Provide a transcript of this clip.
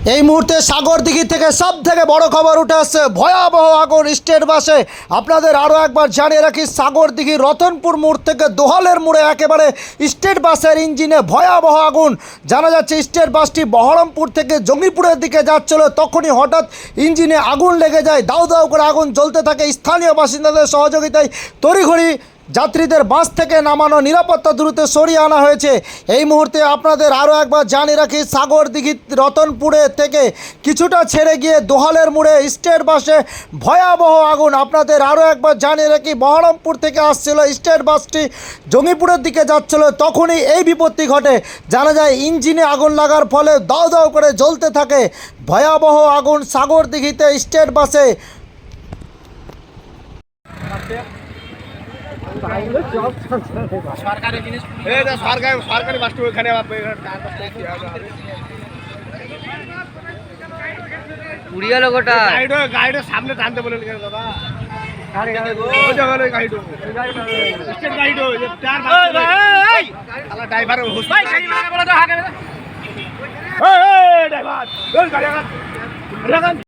এই মুহূর্তে সাগরদিঘি থেকে সব থেকে বড় খবর উঠে আসছে, ভয়াবহ আগুন স্টেট বাসে। আপনাদের আরও একবার জানিয়ে রাখি, সাগরদিঘি রতনপুর মোড় থেকে দোহালের মোড়ে একেবারে স্টেট বাসের ইঞ্জিনে ভয়াবহ আগুন। জানা যাচ্ছে স্টেট বাসটি বহরমপুর থেকে জঙ্গিপুরের দিকে যাচ্ছিল, তখনই হঠাৎ ইঞ্জিনে আগুন লেগে যায়। দাউ দাউ করে আগুন জ্বলতে থাকে। স্থানীয় বাসিন্দাদের সহযোগিতায় তড়িঘড়ি যাত্রীদের বাস থেকে নামানো, নিরাপত্তা দ্রুত সরিয়ে আনা হয়েছে। এই মুহূর্তে আপনাদের আরও একবার জানিয়ে রাখি, সাগরদিঘি রতনপুরে থেকে কিছুটা ছেড়ে গিয়ে দোহালের মোড়ে স্টেট বাসে ভয়াবহ আগুন। আপনাদের আরও একবার জানিয়ে রাখি, বহরমপুর থেকে আসছিল স্টেট বাসটি জঙ্গিপুরের দিকে যাচ্ছিল, তখনই এই বিপত্তি ঘটে। জানা যায় ইঞ্জিনে আগুন লাগার ফলে দাউ দাউ করে জ্বলতে থাকে। ভয়াবহ আগুন সাগরদিঘিতে স্টেট বাসে। সরকারি জিনিস সরকারি বাসটা ওখানে পুড়িয়ে গেল গোটা। গাড়িটা সামনে টানতে বলে দাদা ড্রাইভার